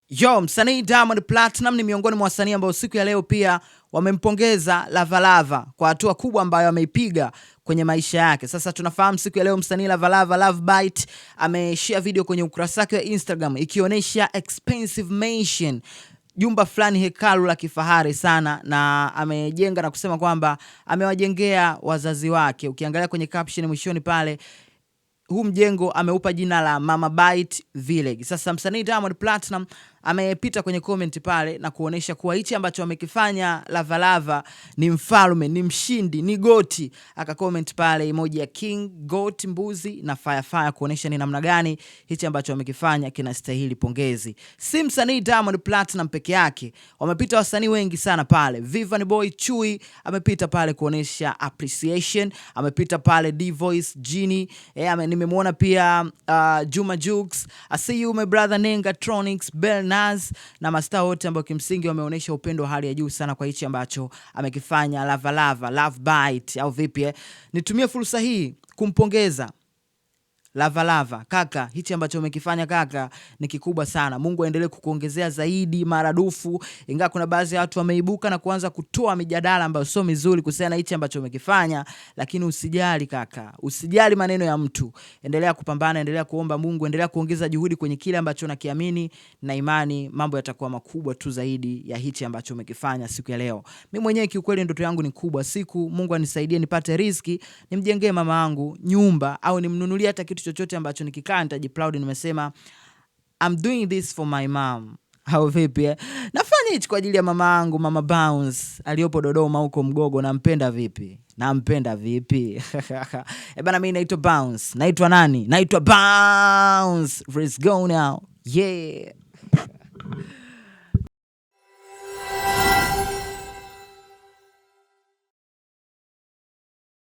Yo, msanii Diamond Platnumz ni miongoni mwa wasanii ambao siku ya leo pia wamempongeza Lavalava kwa hatua kubwa ambayo ameipiga kwenye maisha yake. Sasa tunafahamu siku ya leo msanii Lavalava Lovebite ameshare video kwenye ukurasa wake wa Instagram ikionyesha expensive mansion, jumba fulani, hekalu la kifahari sana, na amejenga na kusema kwamba amewajengea wazazi wake. Ukiangalia kwenye caption mwishoni pale, huu mjengo ameupa jina la Mama Bite Village. Sasa msanii Diamond Platnumz amepita kwenye comment pale na kuonesha kuwa hichi ambacho amekifanya Lavalava ni mfalme, ni mshindi, ni goti. Aka comment pale emoji ya king, goat, mbuzi na fire kuonesha ni namna gani hichi ambacho amekifanya kinastahili pongezi. Si msanii Diamond Platnumz peke yake, wamepita wasanii wengi sana pale. Vanny Boy Chui amepita pale kuonesha appreciation, amepita pale D-Voice Genie, nimemwona pia Juma Jux, I see you my brother Nengatronics, Bell Nas na mastaa wote ambao kimsingi wameonyesha upendo wa hali ya juu sana kwa hichi ambacho amekifanya Lavalava Lovebite au vipi. Nitumie fursa hii kumpongeza Lavalava, kaka, hichi ambacho umekifanya kaka ni kikubwa sana. Mungu aendelee kukuongezea zaidi maradufu. Ingawa kuna baadhi ya watu wameibuka na kuanza kutoa mijadala ambayo sio mizuri kuhusiana na hichi ambacho umekifanya, lakini usijali kaka, usijali maneno ya mtu. Endelea kupambana, endelea kuomba Mungu, endelea kuongeza juhudi kwenye kile ambacho unakiamini, na imani mambo yatakuwa makubwa tu zaidi ya hichi ambacho umekifanya siku ya leo. Mimi mwenyewe kiukweli ndoto yangu ni kubwa, siku Mungu anisaidie nipate riziki, nimjengee mama yangu nyumba au nimnunulie hata kitu chochote ambacho nikikaa nitajiproud nimesema I'm doing this for my mom. How vipi nafanya hichi kwa ajili ya mama yangu, Mama Bounce aliyopo Dodoma huko Mgogo. Nampenda vipi? Bana, mimi naitwa Bounce. Naitwa nani? Naitwa Bounce. Let's go now. Yeah.